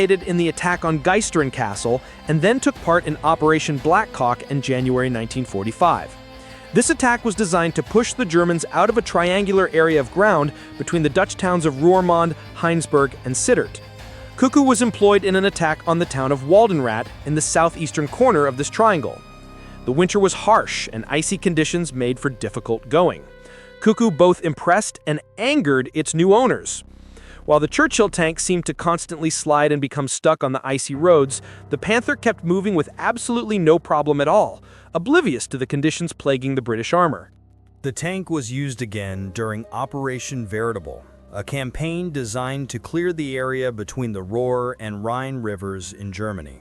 in the attack on Geisteren Castle and then took part in Operation Blackcock in January 1945. This attack was designed to push the Germans out of a triangular area of ground between the Dutch towns of Roermond, Heinsberg, and Sittard. Cuckoo was employed in an attack on the town of Waldenrat in the southeastern corner of this triangle. The winter was harsh, and icy conditions made for difficult going. Cuckoo both impressed and angered its new owners. While the Churchill tank seemed to constantly slide and become stuck on the icy roads, the Panther kept moving with absolutely no problem at all, oblivious to the conditions plaguing the British armor. The tank was used again during Operation Veritable, a campaign designed to clear the area between the Ruhr and Rhine rivers in Germany.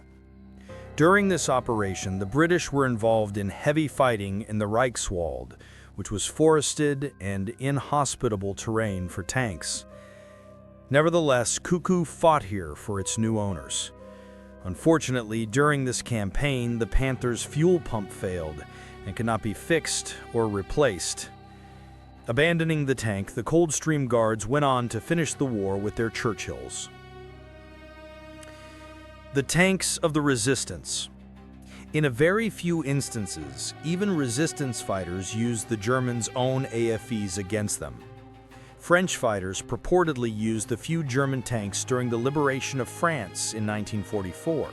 During this operation, the British were involved in heavy fighting in the Reichswald, which was forested and inhospitable terrain for tanks. Nevertheless, Cuckoo fought here for its new owners. Unfortunately, during this campaign, the Panther's fuel pump failed and could not be fixed or replaced. Abandoning the tank, the Coldstream Guards went on to finish the war with their Churchills. The tanks of the resistance. In a very few instances, even resistance fighters used the Germans' own AFVs against them. French fighters purportedly used the few German tanks during the liberation of France in 1944.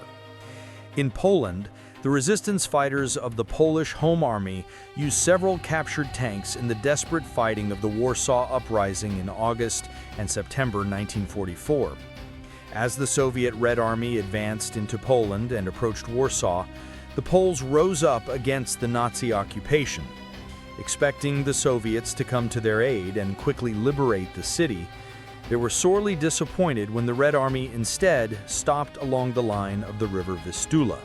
In Poland, the resistance fighters of the Polish Home Army used several captured tanks in the desperate fighting of the Warsaw Uprising in August and September 1944. As the Soviet Red Army advanced into Poland and approached Warsaw, the Poles rose up against the Nazi occupation. Expecting the Soviets to come to their aid and quickly liberate the city, they were sorely disappointed when the Red Army instead stopped along the line of the river Vistula.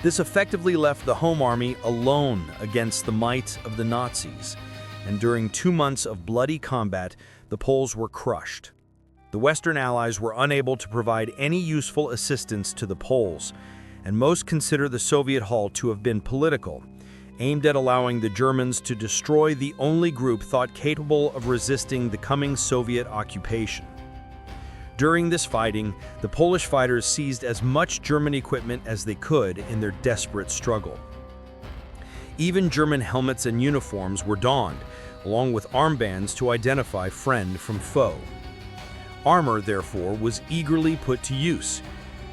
This effectively left the Home Army alone against the might of the Nazis, and during 2 months of bloody combat, the Poles were crushed. The Western Allies were unable to provide any useful assistance to the Poles, and most consider the Soviet halt to have been political, aimed at allowing the Germans to destroy the only group thought capable of resisting the coming Soviet occupation. During this fighting, the Polish fighters seized as much German equipment as they could in their desperate struggle. Even German helmets and uniforms were donned, along with armbands to identify friend from foe. Armor, therefore, was eagerly put to use.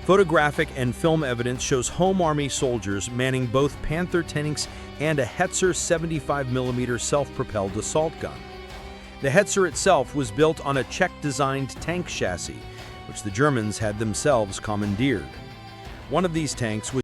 Photographic and film evidence shows Home Army soldiers manning both Panther tanks and a Hetzer 75mm self-propelled assault gun. The Hetzer itself was built on a Czech-designed tank chassis, which the Germans had themselves commandeered. One of these tanks was